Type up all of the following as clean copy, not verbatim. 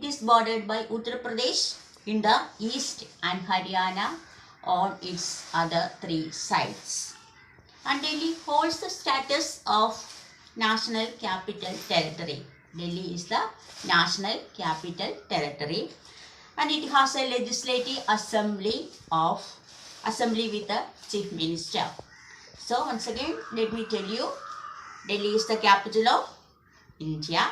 It is bordered by Uttar Pradesh in the east and Haryana on its other three sides. And Delhi holds the status of National Capital Territory. Delhi is the National Capital Territory and it has a legislative assembly with a chief minister. So once again let me tell you, Delhi is the capital of India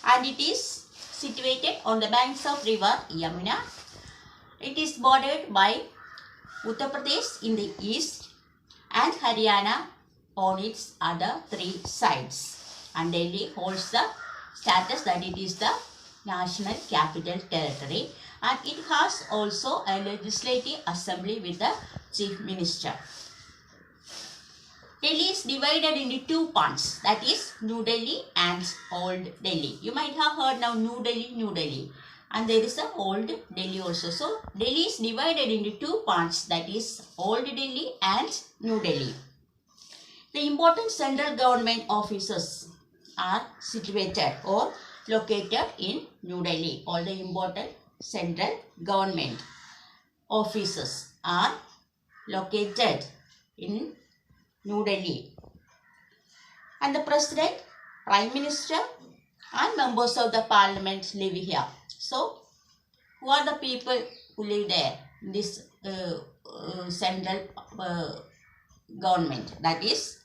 and it is situated on the banks of river Yamuna. It is bordered by Uttar Pradesh in the east and Haryana on its other three sides. And Delhi holds the status that it is the National Capital Territory and it has also a legislative assembly with the chief minister. Delhi is divided into two parts, that is New Delhi and Old Delhi. You might have heard now New Delhi, and there is a Old Delhi also. So Delhi is divided into two parts, that is Old Delhi and New Delhi. The important central government offices are situated or located in New Delhi. All the important central government offices are located in New Delhi. And the president, prime minister and members of the parliament live here. So, who are the people who live there in this central government? That is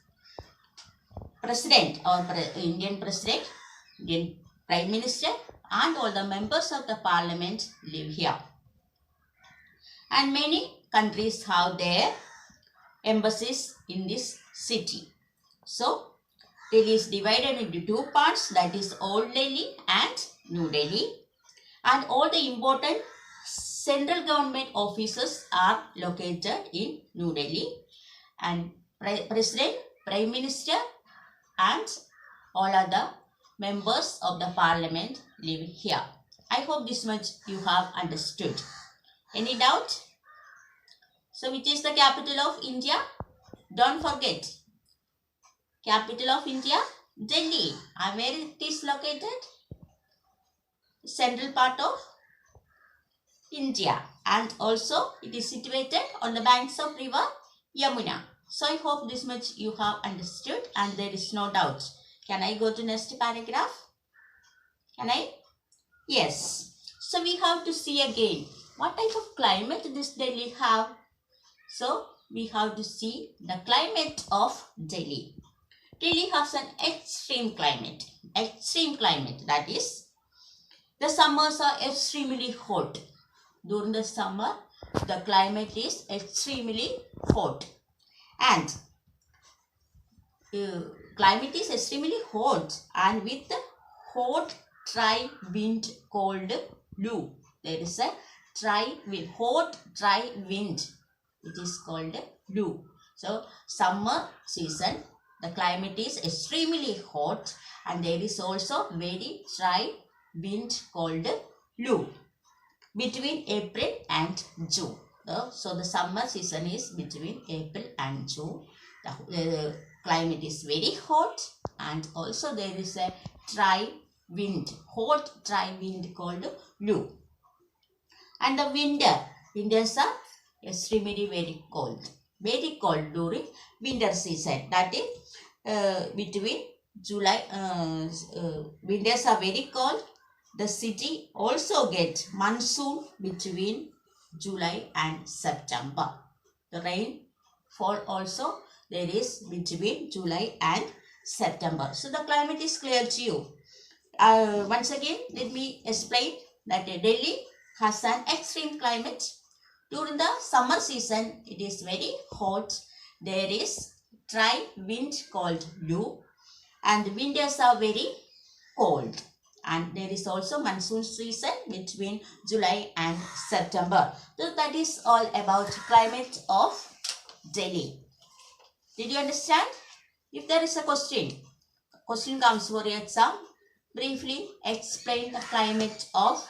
president or Indian president, Indian prime minister and all the members of the parliament live here. And many countries have their embassies in this city. So, Delhi is divided into two parts, that is Old Delhi and New Delhi. And all the important central government offices are located in New Delhi. And President, Prime Minister and all other members of the parliament live here. I hope this much you have understood. Any doubt? So which is the capital of India? Don't forget. Capital of India, Delhi. And where it is located? Central part of India. And also it is situated on the banks of river Yamuna. So I hope this much you have understood and there is no doubt. Can I go to next paragraph? Can I? Yes. So we have to see again what type of climate this Delhi have. So, we have to see the climate of Delhi. Delhi has an extreme climate. Extreme climate, that is, the summers are extremely hot. During the summer, the climate is extremely hot. And climate is extremely hot and with the hot dry wind called Lu. There is a hot dry wind. It is called Lu. So, summer season, the climate is extremely hot and there is also very dry wind called Lu between April and June. So, the summer season is between April and June. The climate is very hot and also there is a dry wind, hot dry wind called Lu. And the winters are extremely very cold during winter season, that is between July, winters are very cold. The city also gets monsoon between July and September. The rainfall also there is between July and September. So the climate is clear to you. Once again let me explain that Delhi has an extreme climate. During the summer season, it is very hot. There is dry wind called Lu and winters are very cold. And there is also monsoon season between July and September. So that is all about climate of Delhi. Did you understand? If there is a question comes for your exam, briefly explain the climate of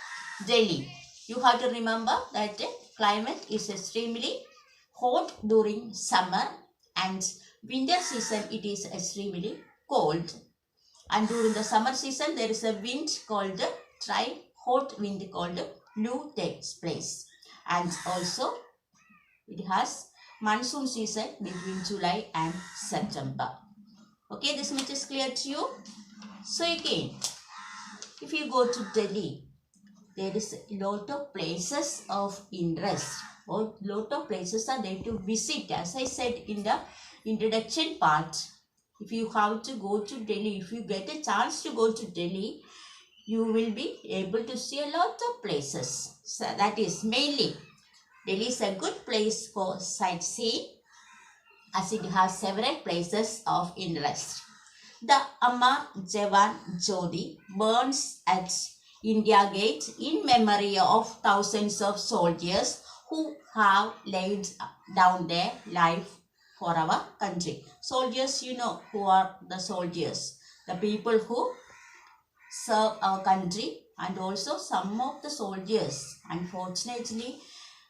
Delhi. You have to remember that climate is extremely hot during summer and winter season it is extremely cold. And during the summer season there is a wind called dry hot wind called Lu takes place. And also it has monsoon season between July and September. Okay, this much is clear to you. So again, if you go to Delhi, there is a lot of places of interest, or lot of places are there to visit. As I said in the introduction part, if you have to go to Delhi, if you get a chance to go to Delhi, you will be able to see a lot of places. So that is mainly Delhi is a good place for sightseeing, as it has several places of interest. The Amar Jawan Jyoti burns at India Gate in memory of thousands of soldiers who have laid down their life for our country. Soldiers, you know who are the soldiers, the people who serve our country, and also some of the soldiers unfortunately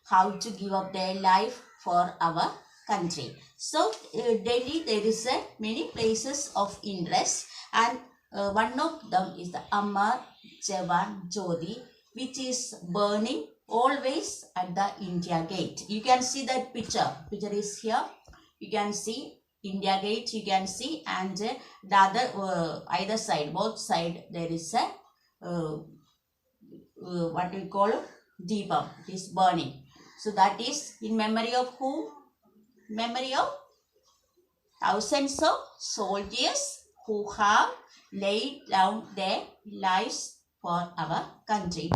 have to give up their life for our country. So Delhi, there is many places of interest, and one of them is the Amar Jawan Jyoti, which is burning always at the India Gate. You can see that picture. Picture is here. You can see India Gate. You can see, and the other either side, both side, there is a what we call Deepam. It is burning. So that is in memory of who? Memory of thousands of soldiers who have laid down their lives for our country.